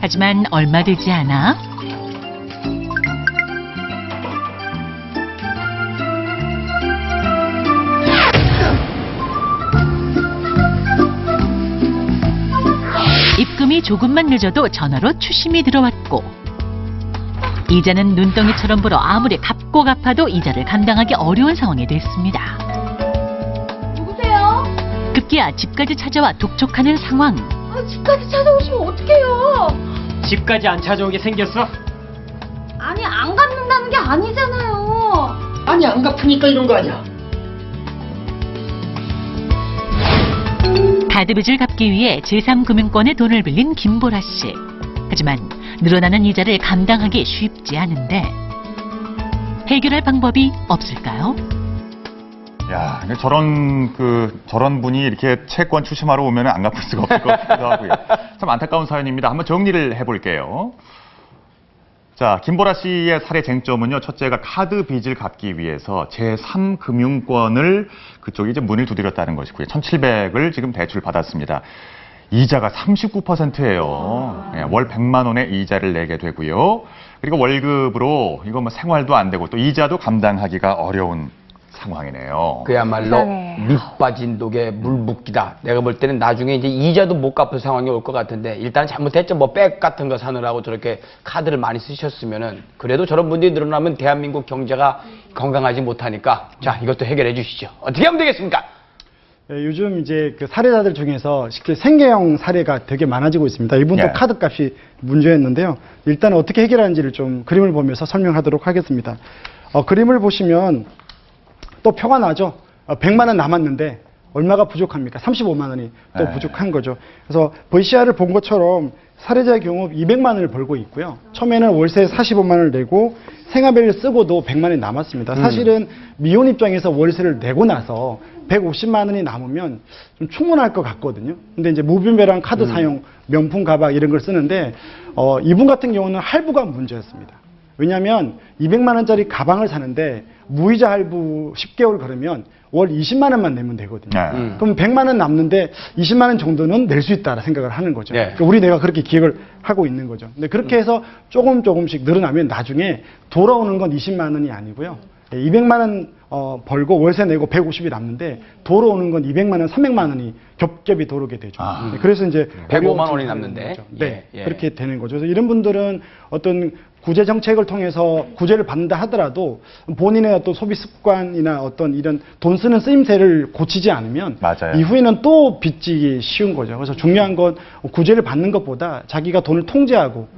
하지만 얼마 되지 않아 입금이 조금만 늦어도 전화로 추심이 들어왔고 이자는 눈덩이처럼 불어 아무리 갚고 갚아도 이자를 감당하기 어려운 상황이 됐습니다. 누구세요? 급기야 집까지 찾아와 독촉하는 상황. 집까지 찾아오시면 어떡해요? 집까지 안 찾아오게 생겼어? 아니, 안 갚는다는 게 아니잖아요. 아니 안 갚으니까 이런 거 아니야. 카드빚을 갚기 위해 제3금융권의 돈을 빌린 김보라 씨. 하지만 늘어나는 이자를 감당하기 쉽지 않은데 해결할 방법이 없을까요? 야, 저런 분이 이렇게 채권 추심하러 오면 안 갚을 수가 없을 것 같기도 하고요. 참 안타까운 사연입니다. 한번 정리를 해볼게요. 자, 김보라 씨의 살해 쟁점은요, 첫째가 카드 빚을 갚기 위해서 제3금융권을 그쪽이 이제 문을 두드렸다는 것이고요. 1,700을 지금 대출 받았습니다. 이자가 39%예요. 월 100만 원의 이자를 내게 되고요. 그리고 월급으로 이거 뭐 생활도 안 되고 또 이자도 감당하기가 어려운 상황이네요. 그야말로 밑 빠진 독에 물 붓기다. 내가 볼 때는 나중에 이제 이자도 못 갚을 상황이 올 것 같은데 일단 잘못했죠. 뭐 백 같은 거 사느라고 저렇게 카드를 많이 쓰셨으면은 그래도 저런 분들이 늘어나면 대한민국 경제가 건강하지 못하니까 자 이것도 해결해 주시죠. 어떻게 하면 되겠습니까? 요즘 이제 그 사례자들 중에서 쉽게 생계형 사례가 되게 많아지고 있습니다. 이분도 네. 카드 값이 문제였는데요. 일단 어떻게 해결하는지를 좀 그림을 보면서 설명하도록 하겠습니다. 그림을 보시면 또 표가 나죠. 100만 원 남았는데 얼마가 부족합니까? 35만 원이 또 네. 부족한 거죠. 그래서 VCR을 본 것처럼 사례자의 경우 200만 원을 벌고 있고요. 처음에는 월세 45만 원을 내고 생활비를 쓰고도 100만 원이 남았습니다. 사실은 미혼 입장에서 월세를 내고 나서 150만 원이 남으면 좀 충분할 것 같거든요. 근데 이제 무분별한 카드 사용, 명품 가방 이런 걸 쓰는데 이분 같은 경우는 할부가 문제였습니다. 왜냐하면 200만 원짜리 가방을 사는데 무이자 할부 10개월 걸으면 월 20만 원만 내면 되거든요. 그럼 100만 원 남는데 20만 원 정도는 낼 수 있다라 생각을 하는 거죠. 네. 그러니까 우리 내가 그렇게 기획을 하고 있는 거죠. 근데 그렇게 해서 조금씩 늘어나면 나중에 돌아오는 건 20만 원이 아니고요. 200만 원 벌고 월세 내고 150이 남는데 돌아오는 건 200만 원, 300만 원이 겹겹이 돌아오게 되죠. 네, 그래서 이제 105만 원이 남는데. 거죠. 네, 예. 그렇게 되는 거죠. 그래서 이런 분들은 어떤 구제 정책을 통해서 구제를 받는다 하더라도 본인의 어떤 소비 습관이나 어떤 이런 돈 쓰는 쓰임새를 고치지 않으면 맞아요. 이후에는 또 빚지기 쉬운 거죠. 그래서 중요한 건 구제를 받는 것보다 자기가 돈을 통제하고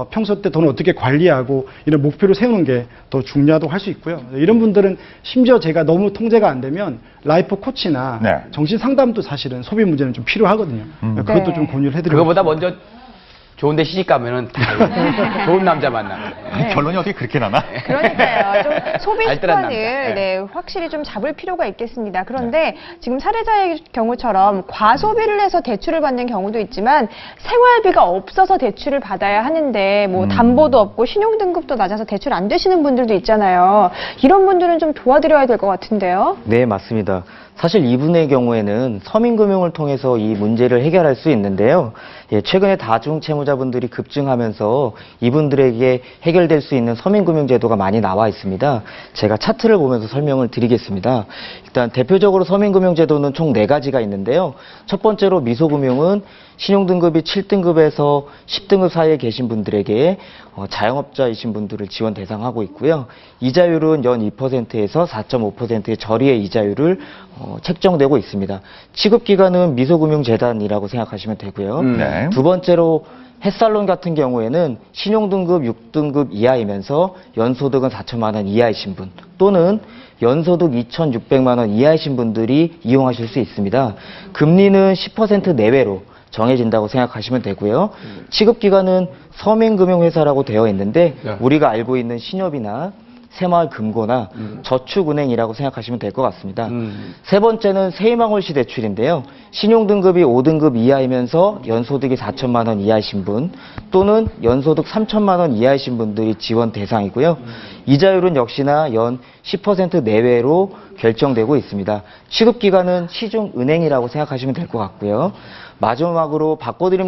평소 때 돈을 어떻게 관리하고 이런 목표를 세우는 게 더 중요하다고 할 수 있고요. 이런 분들은 심지어 제가 너무 통제가 안 되면 라이프 코치나 네. 정신 상담도 사실은 소비 문제는 좀 필요하거든요. 그것도 네. 좀 권유를 해드리고 그거보다 싶습니다. 먼저 좋은데 시집 가면은 좋은 남자 만나면 돼. 아니, 결론이 어떻게 그렇게 나나? 그러니까요. 좀 소비 알뜰한 습관을 남자. 네, 확실히 좀 잡을 필요가 있겠습니다. 그런데 지금 사례자의 경우처럼 과소비를 해서 대출을 받는 경우도 있지만 생활비가 없어서 대출을 받아야 하는데 뭐 담보도 없고 신용등급도 낮아서 대출 안 되시는 분들도 있잖아요. 이런 분들은 좀 도와드려야 될 것 같은데요. 네, 맞습니다. 사실 이분의 경우에는 서민금융을 통해서 이 문제를 해결할 수 있는데요. 최근에 다중채무자분들이 급증하면서 이분들에게 해결될 수 있는 서민금융제도가 많이 나와 있습니다. 제가 차트를 보면서 설명을 드리겠습니다. 일단 대표적으로 서민금융제도는 총 4가지가 있는데요. 첫 번째로 미소금융은 신용등급이 7등급에서 10등급 사이에 계신 분들에게 자영업자이신 분들을 지원 대상하고 있고요. 이자율은 연 2%에서 4.5%의 저리의 이자율을 책정되고 있습니다. 취급기관은 미소금융재단이라고 생각하시면 되고요. 네. 두 번째로 햇살론 같은 경우에는 신용등급 6등급 이하이면서 연소득은 4천만 원 이하이신 분 또는 연소득 2,600만 원 이하이신 분들이 이용하실 수 있습니다. 금리는 10% 내외로 정해진다고 생각하시면 되고요. 취급기관은 서민금융회사라고 되어 있는데 우리가 알고 있는 신협이나 새마을금고나 저축은행이라고 생각하시면 될 것 같습니다. 세 번째는 세희망월시 대출인데요. 신용등급이 5등급 이하이면서 연소득이 4천만 원 이하이신 분 또는 연소득 3천만 원 이하이신 분들이 지원 대상이고요. 이자율은 역시나 연 10% 내외로 결정되고 있습니다. 취급기관은 시중은행이라고 생각하시면 될 것 같고요. 마지막으로 바꿔드린